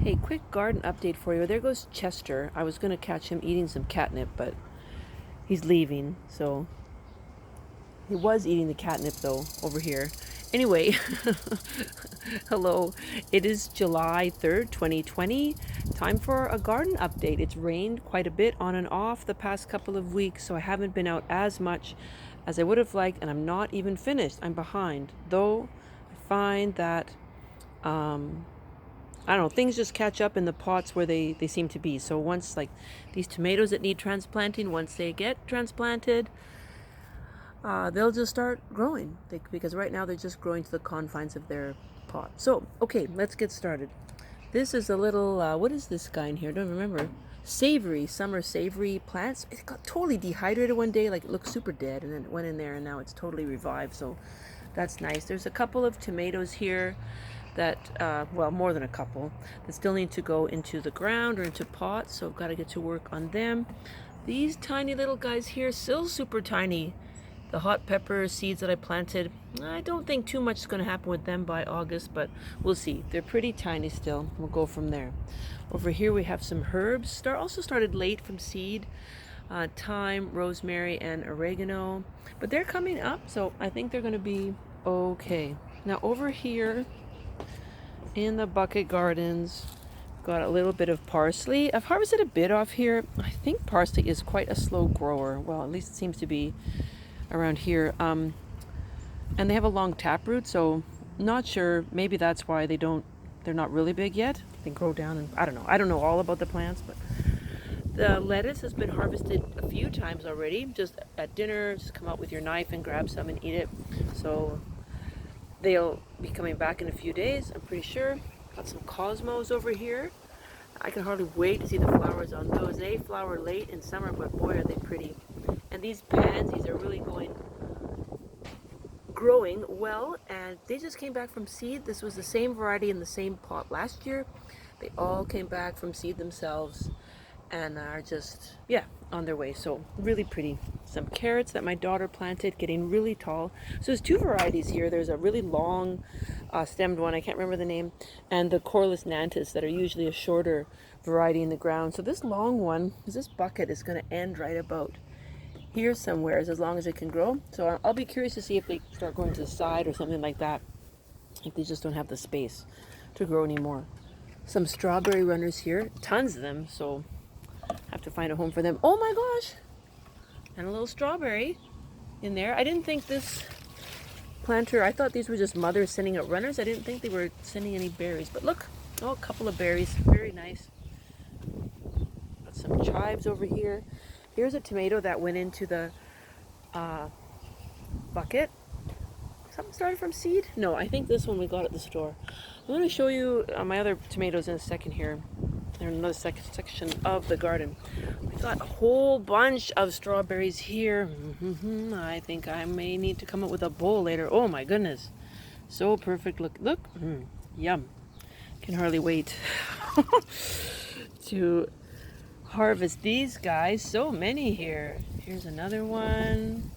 Hey, quick garden update for you. There goes Chester. I was going to catch him eating some catnip, but he's leaving. So he was eating the catnip, though, over here. Anyway, hello. It is July 3rd, 2020. Time for a garden update. It's rained quite a bit on and off the past couple of weeks, so I haven't been out as much as I would have liked, and I'm not even finished. I'm behind. Though I find that I don't know, things just catch up in the pots where they seem to be. So once, like these tomatoes that need transplanting, once they get transplanted, they'll just start growing. Because right now they're just growing to the confines of their pot. So, okay, let's get started. This is a little, what is this guy in here? I don't remember. Savory, summer savory plants. It got totally dehydrated one day, like it looked super dead, and then it went in there and now it's totally revived. So that's nice. There's a couple of tomatoes here that, well, more than a couple, that still need to go into the ground or into pots, so I've got to get to work on them. These tiny little guys here, still super tiny. The hot pepper seeds that I planted, I don't think too much is going to happen with them by August, but we'll see. They're pretty tiny still. We'll go from there. Over here we have some herbs. Also started late from seed. Thyme, rosemary, and oregano. But they're coming up, so I think they're going to be okay. Now over here in the bucket gardens, got a little bit of parsley. I've harvested a bit off here. I think parsley is quite a slow grower. Well, at least it seems to be around here. And they have a long taproot, so not sure. Maybe that's why they're not really big yet. They grow down, and I don't know. I don't know all about the plants, but the lettuce has been harvested a few times already. Just at dinner, just come out with your knife and grab some and eat it. So they'll be coming back in a few days, I'm pretty sure. Got some cosmos over here. I can hardly wait to see the flowers on those. They flower late in summer, but boy are they pretty. And these pansies are really growing well, and they just came back from seed. This was the same variety in the same pot last year. They all came back from seed themselves and are just, yeah, on their way. So really pretty. Some carrots that my daughter planted, getting really tall. So there's two varieties here. There's a really long stemmed one, I can't remember the name, and the Corylus nantus that are usually a shorter variety in the ground. So this long one, this bucket is going to end right about here somewhere, as long as it can grow. So I'll be curious to see if they start going to the side or something like that, if they just don't have the space to grow anymore. Some strawberry runners here, tons of them, so have to find a home for them. Oh my gosh, and a little strawberry in there. I didn't think this planter, I thought these were just mothers sending out runners. I didn't think they were sending any berries, but look, oh, a couple of berries, very nice. Got some chives over here. Here's a tomato that went into the bucket. Something started from seed? No, I think this one we got at the store. I'm going to show you my other tomatoes in a second here. They're in another section of the garden. We got a whole bunch of strawberries here. I think I may need to come up with a bowl later. Oh my goodness. So perfect. Look. Yum. Can hardly wait to harvest these guys. So many here. Here's another one.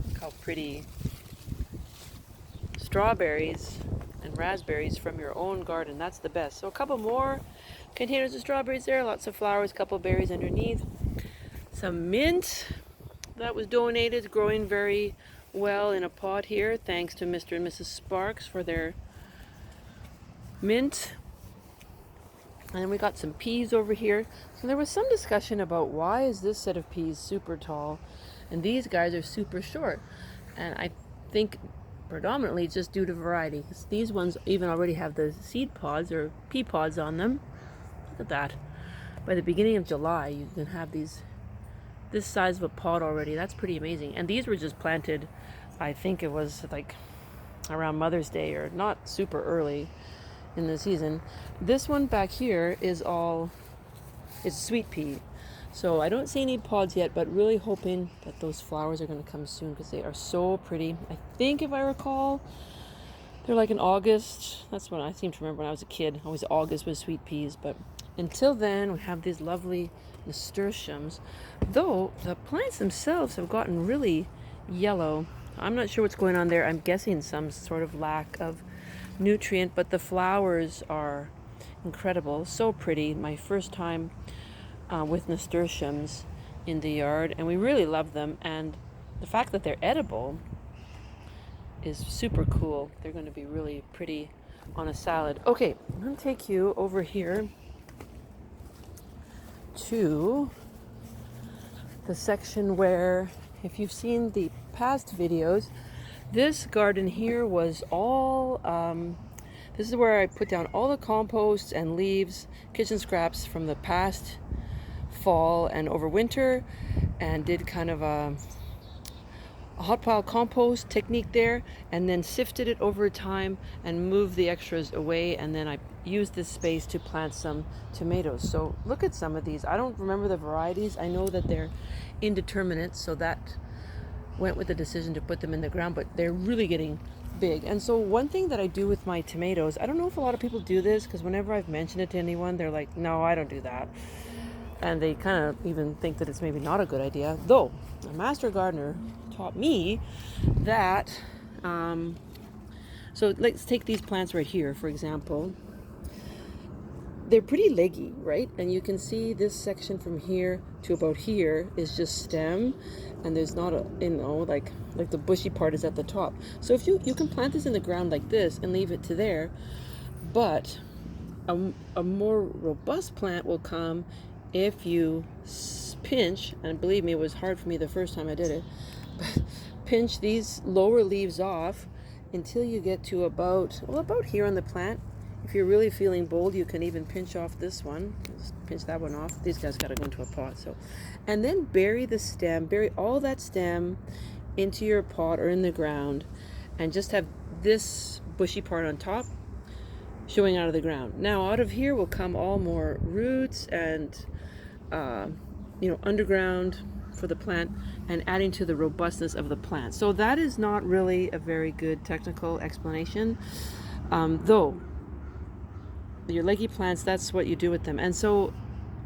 Look how pretty. Strawberries and raspberries from your own garden. That's the best. So a couple more containers of strawberries there. Lots of flowers, couple berries underneath. Some mint that was donated, growing very well in a pot here. Thanks to Mr. and Mrs. Sparks for their mint. And then we got some peas over here. So there was some discussion about why is this set of peas super tall and these guys are super short. And I think predominantly it's just due to variety. These ones even already have the seed pods or pea pods on them. Look at that. By the beginning of July, you can have this size of a pod already. That's pretty amazing. And these were just planted, I think it was like around Mother's Day or not super early in the season. This one back here is sweet pea. So I don't see any pods yet, but really hoping that those flowers are going to come soon because they are so pretty. I think if I recall, they're like in August. That's when I seem to remember when I was a kid. Always August with sweet peas. But until then, we have these lovely nasturtiums. Though the plants themselves have gotten really yellow. I'm not sure what's going on there. I'm guessing some sort of lack of nutrient, but the flowers are incredible, so pretty. My first time with nasturtiums in the yard, and we really love them. And the fact that they're edible is super cool. They're going to be really pretty on a salad. Okay, I'm going to take you over here to the section where, if you've seen the past videos, this garden here was all, this is where I put down all the compost and leaves, kitchen scraps from the past fall and over winter, and did kind of a hot pile compost technique there, and then sifted it over time and moved the extras away, and then I used this space to plant some tomatoes. So look at some of these. I don't remember the varieties. I know that they're indeterminate, so that went with the decision to put them in the ground, but they're really getting big. And so one thing that I do with my tomatoes, I don't know if a lot of people do this, because whenever I've mentioned it to anyone, they're like, no, I don't do that. And they kind of even think that it's maybe not a good idea. Though, a master gardener taught me that, so let's take these plants right here, for example. They're pretty leggy, right? And you can see this section from here to about here is just stem, and there's not a, like the bushy part is at the top. So if you can plant this in the ground like this and leave it to there, but a more robust plant will come if you pinch, and believe me, it was hard for me the first time I did it, but pinch these lower leaves off until you get to about here on the plant. If you're really feeling bold, you can even pinch off this one. Just pinch that one off. These guys got to go into a pot. So, and then bury the stem, bury all that stem into your pot or in the ground, and just have this bushy part on top showing out of the ground. Now out of here will come all more roots and underground for the plant, and adding to the robustness of the plant. So that is not really a very good technical explanation, though your leggy plants, that's what you do with them. And so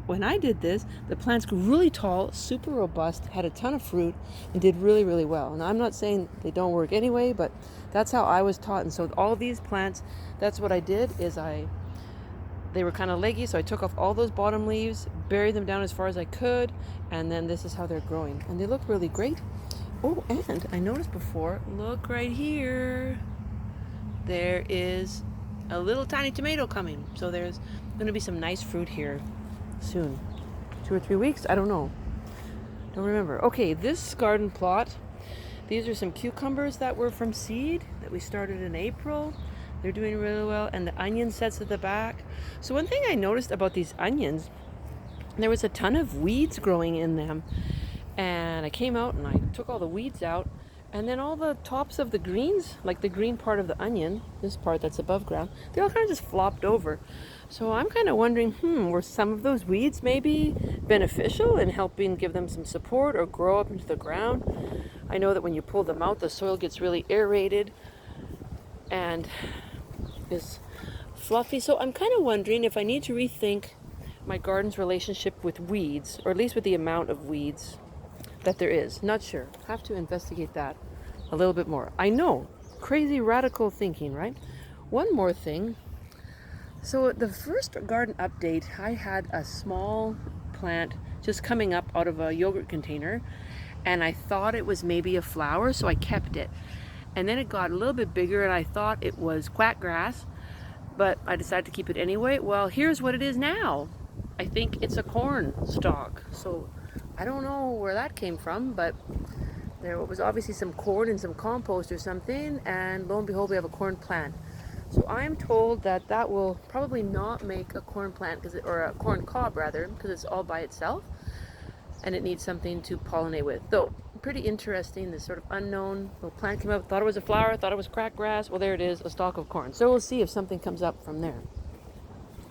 when I did this, the plants grew really tall, super robust, had a ton of fruit, and did really, really well. And I'm not saying they don't work anyway, but that's how I was taught. And so all these plants, that's what I did, is they were kind of leggy, so I took off all those bottom leaves, buried them down as far as I could, and then this is how they're growing. And they look really great. Oh, and I noticed before, look right here, there is a little tiny tomato coming. So there's going to be some nice fruit here soon. 2 or 3 weeks? I don't know. Don't remember. Okay, this garden plot, these are some cucumbers that were from seed that we started in April. They're doing really well. And the onion sets at the back. So one thing I noticed about these onions, there was a ton of weeds growing in them. And I came out and I took all the weeds out. And then all the tops of the greens, like the green part of the onion, this part that's above ground, they all kind of just flopped over. So I'm kind of wondering, were some of those weeds maybe beneficial in helping give them some support or grow up into the ground? I know that when you pull them out, the soil gets really aerated and is fluffy. So I'm kind of wondering if I need to rethink my garden's relationship with weeds, or at least with the amount of weeds that there is. Not sure. Have to investigate that a little bit more. I know, crazy radical thinking, right? One more thing. So the first garden update, I had a small plant just coming up out of a yogurt container, and I thought it was maybe a flower, so I kept it. And then it got a little bit bigger, and I thought it was quackgrass, but I decided to keep it anyway. Well, here's what it is now. I think it's a corn stalk. So I don't know where that came from, but there was obviously some corn and some compost or something, and lo and behold, we have a corn plant. So I'm told that that will probably not make a corn plant, or a corn cob rather, because it's all by itself, and it needs something to pollinate with. Though, pretty interesting, this sort of unknown little plant came up, thought it was a flower, thought it was cracked grass. Well, there it is, a stalk of corn. So we'll see if something comes up from there.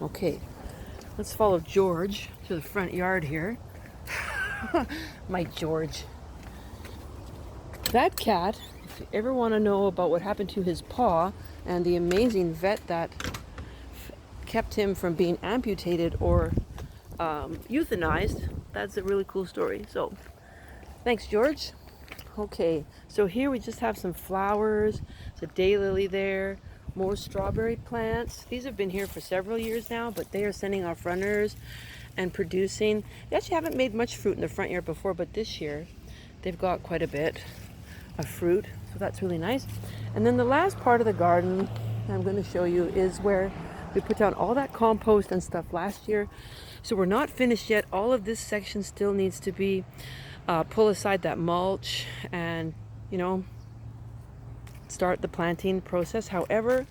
Okay, let's follow George to the front yard here. My George. That cat, if you ever want to know about what happened to his paw and the amazing vet that kept him from being amputated or euthanized, that's a really cool story. So, thanks, George. Okay, so here we just have some flowers. There's a daylily there. more strawberry plants. These have been here for several years now, but they are sending off runners and producing. They actually haven't made much fruit in the front yard before, but this year they've got quite a bit of fruit, so that's really nice. And then the last part of the garden I'm going to show you is where we put down all that compost and stuff last year. So we're not finished yet. All of this section still needs to be pull aside that mulch and, you know, start the planting process. However,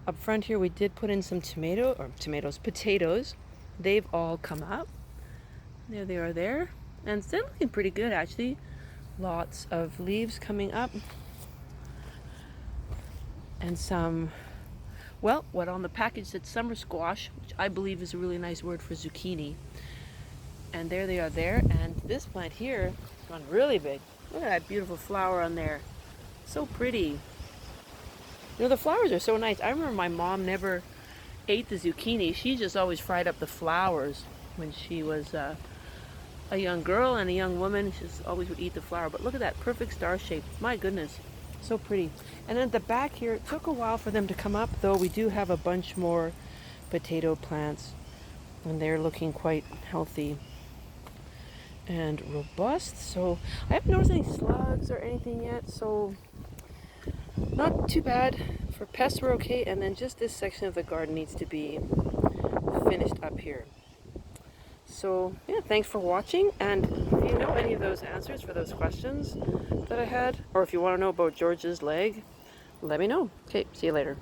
up front here we did put in some potatoes. They've all come up. There they are there. And it's looking pretty good actually. Lots of leaves coming up. And some, well, what on the package said summer squash, which I believe is a really nice word for zucchini. And there they are there. And this plant here has gone really big. Look at that beautiful flower on there. So pretty. You know, the flowers are so nice. I remember my mom never ate the zucchini. She just always fried up the flowers when she was a young girl and a young woman. She just always would eat the flower. But look at that perfect star shape. My goodness. So pretty. And then at the back here, it took a while for them to come up, though we do have a bunch more potato plants. And they're looking quite healthy and robust. So I haven't noticed any slugs or anything yet, so not too bad. For pests we're okay, and then just this section of the garden needs to be finished up here. So yeah, thanks for watching, and if you know any of those answers for those questions that I had, or if you want to know about George's leg, let me know. Okay, see you later.